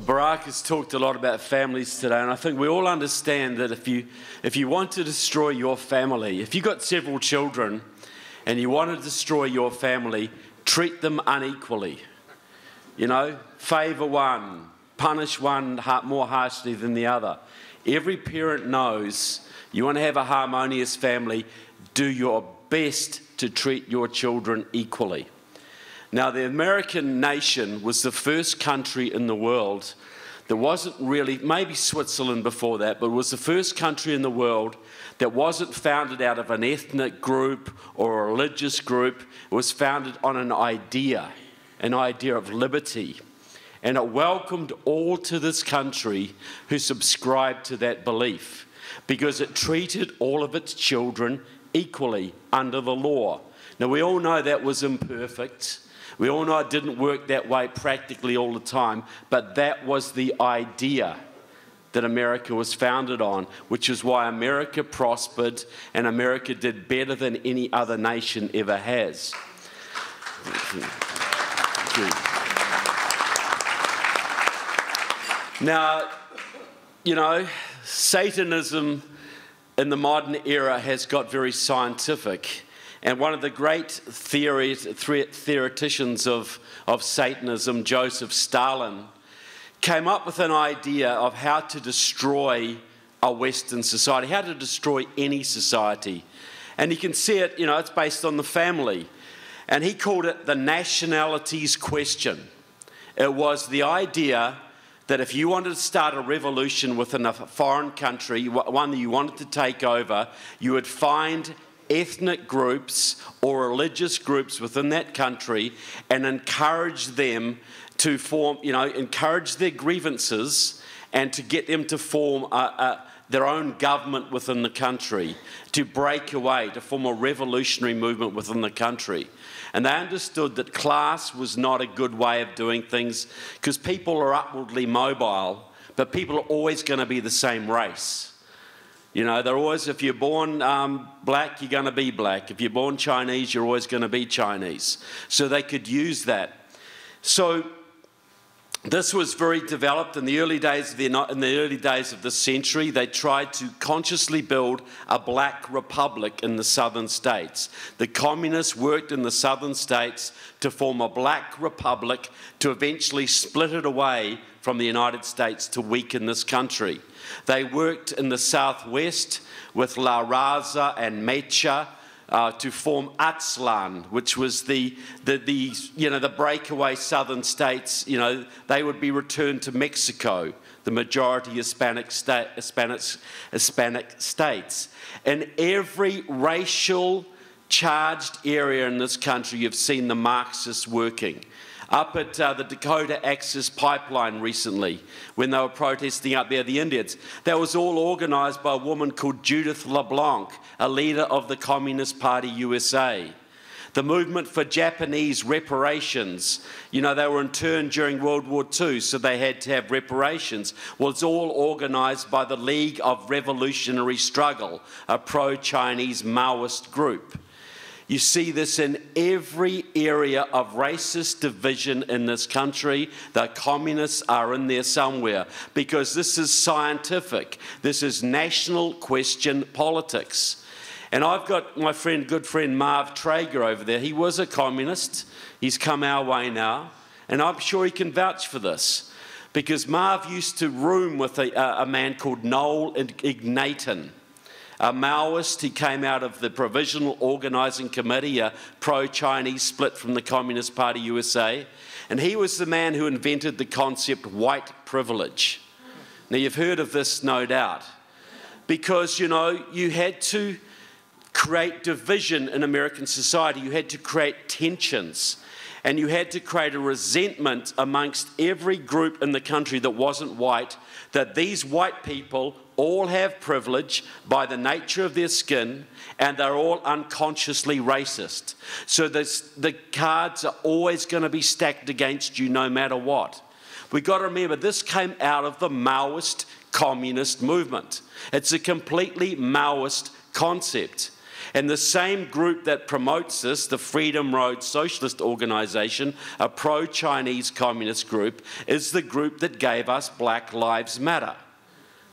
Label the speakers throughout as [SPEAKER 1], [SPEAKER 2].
[SPEAKER 1] Barack has talked a lot about families today, and I think we all understand that if you want to destroy your family, if you've got several children and you want to destroy your family, treat them unequally. You know, favour one, punish one more harshly than the other. Every parent knows you want to have a harmonious family, do your best to treat your children equally. Now, the American nation was the first country in the world that wasn't really, maybe Switzerland before that, but it was the first country in the world that wasn't founded out of an ethnic group or a religious group. It was founded on an idea of liberty. And it welcomed all to this country who subscribed to that belief, because it treated all of its children equally under the law. Now, we all know that was imperfect. We all know it didn't work that way practically all the time, but that was the idea that America was founded on, which is why America prospered and America did better than any other nation ever has. Now, you know, Satanism in the modern era has got very scientific. And one of the great theoreticians of Satanism, Joseph Stalin, came up with an idea of how to destroy a Western society, how to destroy any society. And you can see it, you know, it's based on the family. And he called it the nationalities question. It was the idea that if you wanted to start a revolution within a foreign country, one that you wanted to take over, you would find ethnic groups or religious groups within that country and encourage them to form, you know, encourage their grievances and to get them to form their own government within the country, to break away, to form a revolutionary movement within the country. And they understood that class was not a good way of doing things, because people are upwardly mobile, but people are always going to be the same race. You know, they're always, if you're born black, you're going to be black. If you're born Chinese, you're always going to be Chinese. So they could use that. So this was very developed in the early days of the century. They tried to consciously build a black republic in the southern states. The communists worked in the southern states to form a black republic to eventually split it away from the United States to weaken this country. They worked in the southwest with La Raza and Mecha to form Aztlan, which was the breakaway southern states. You know, they would be returned to Mexico, the majority Hispanic states. In every racial charged area in this country, you've seen the Marxists working. Up at the Dakota Access Pipeline recently, when they were protesting up there, the Indians, that was all organised by a woman called Judith LeBlanc, a leader of the Communist Party USA. The movement for Japanese reparations, you know, they were interned during World War II, so they had to have reparations. Well, it's all organised by the League of Revolutionary Struggle, a pro-Chinese Maoist group. You see this in every area of racist division in this country. The communists are in there somewhere, because this is scientific. This is national question politics. And I've got my good friend Marv Traeger over there. He was a communist. He's come our way now. And I'm sure he can vouch for this, because Marv used to room with a man called Noel Ignatin, a Maoist. He came out of the Provisional Organising Committee, a pro-Chinese split from the Communist Party USA. And he was the man who invented the concept white privilege. Now, you've heard of this, no doubt, because, you know, you had to create division in American society. You had to create tensions. And you had to create a resentment amongst every group in the country that wasn't white, that these white people all have privilege by the nature of their skin, and they're all unconsciously racist. So the cards are always going to be stacked against you no matter what. We've got to remember, this came out of the Maoist communist movement. It's a completely Maoist concept. And the same group that promotes this, the Freedom Road Socialist Organisation, a pro-Chinese communist group, is the group that gave us Black Lives Matter.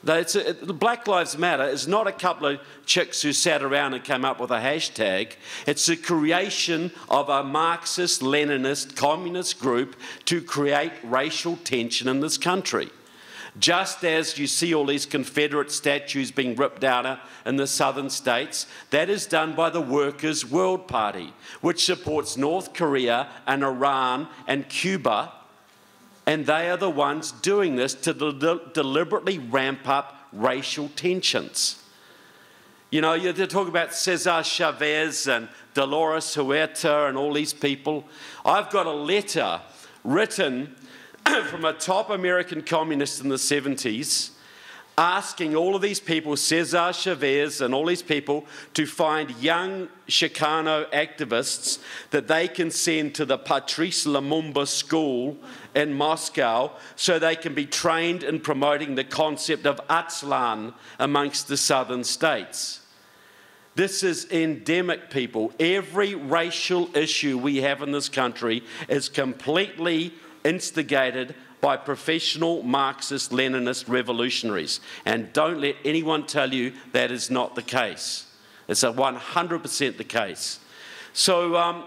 [SPEAKER 1] Black Lives Matter is not a couple of chicks who sat around and came up with a hashtag. It's the creation of a Marxist, Leninist, communist group to create racial tension in this country. Just as you see all these Confederate statues being ripped down in the southern states, that is done by the Workers' World Party, which supports North Korea and Iran and Cuba. And they are the ones doing this to deliberately ramp up racial tensions. You know, you talk about Cesar Chavez and Dolores Huerta and all these people. I've got a letter written from a top American communist in the 70s asking all of these people, Cesar Chavez and all these people, to find young Chicano activists that they can send to the Patrice Lumumba school in Moscow so they can be trained in promoting the concept of Aztlan amongst the southern states. This is endemic, people. Every racial issue we have in this country is completely instigated by professional Marxist, Leninist revolutionaries. And don't let anyone tell you that is not the case. It's 100% the case. So,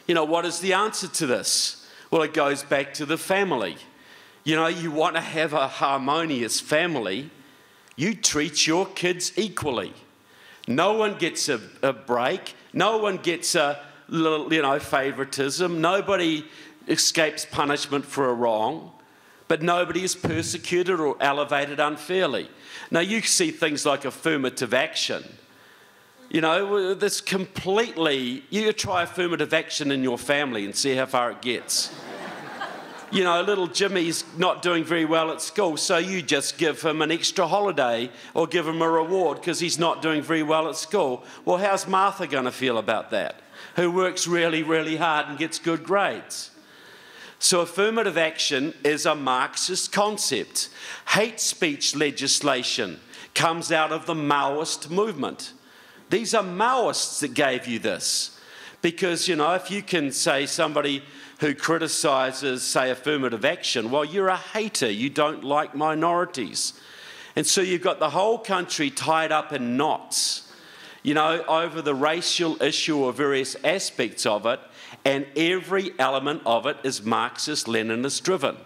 [SPEAKER 1] you know, what is the answer to this? Well, it goes back to the family. You know, you want to have a harmonious family, you treat your kids equally. No one gets a break. No one gets a little, you know, favoritism. Nobody escapes punishment for a wrong, but nobody is persecuted or elevated unfairly. Now, you see things like affirmative action. You know, this completely, you try affirmative action in your family and see how far it gets. You know, little Jimmy's not doing very well at school, so you just give him an extra holiday or give him a reward because he's not doing very well at school. Well, how's Martha going to feel about that, who works really, really hard and gets good grades? So affirmative action is a Marxist concept. Hate speech legislation comes out of the Maoist movement. These are Maoists that gave you this. Because, you know, if you can say somebody who criticises, say, affirmative action, well, you're a hater, you don't like minorities. And so you've got the whole country tied up in knots, you know, over the racial issue or various aspects of it, and every element of it is Marxist-Leninist driven.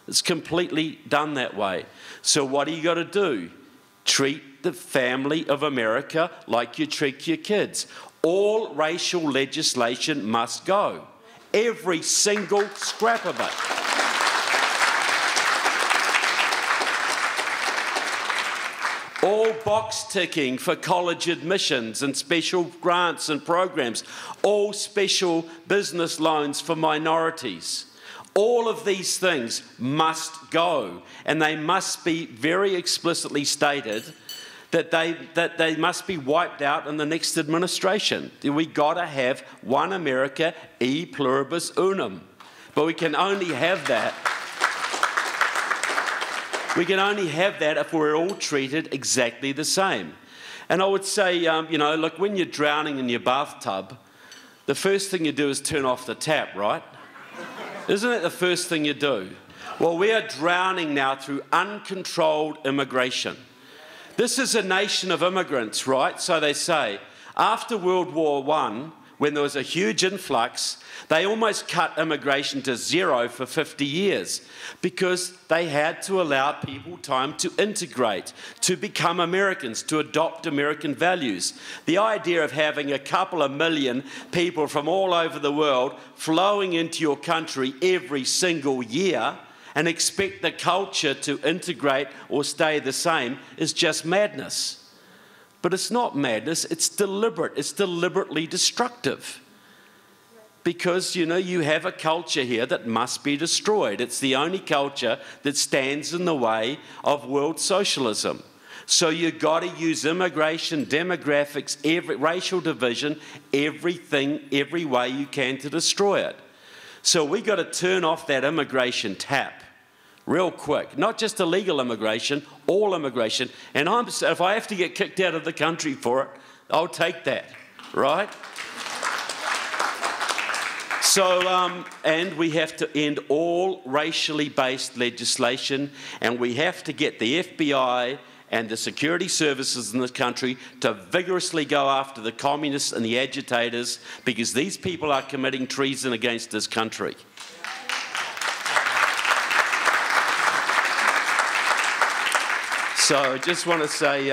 [SPEAKER 1] It's completely done that way. So what do you got to do? Treat the family of America like you treat your kids. All racial legislation must go. Every single scrap of it. All box ticking for college admissions and special grants and programs. All special business loans for minorities. All of these things must go, and they must be very explicitly stated that they must be wiped out in the next administration. We got to have one America, e pluribus unum. But we can only have that. We can only have that if we're all treated exactly the same. And I would say, you know, look, when you're drowning in your bathtub, the first thing you do is turn off the tap, right? Isn't it the first thing you do? Well, we are drowning now through uncontrolled immigration. This is a nation of immigrants, right? So they say. After World War I, when there was a huge influx, they almost cut immigration to zero for 50 years because they had to allow people time to integrate, to become Americans, to adopt American values. The idea of having a couple of million people from all over the world flowing into your country every single year and expect the culture to integrate or stay the same is just madness. But it's not madness, it's deliberate, it's deliberately destructive. Because, you know, you have a culture here that must be destroyed. It's the only culture that stands in the way of world socialism. So you've got to use immigration, demographics, racial division, everything, every way you can to destroy it. So we've got to turn off that immigration tap real quick. Not just illegal immigration, all immigration. And if I have to get kicked out of the country for it, I'll take that, right? So, and we have to end all racially based legislation, and we have to get the FBI and the security services in this country to vigorously go after the communists and the agitators, because these people are committing treason against this country. So I just want to say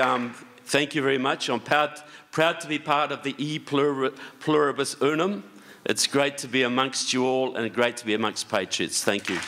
[SPEAKER 1] thank you very much. I'm proud to be part of the E Pluribus Unum. It's great to be amongst you all and great to be amongst patriots. Thank you.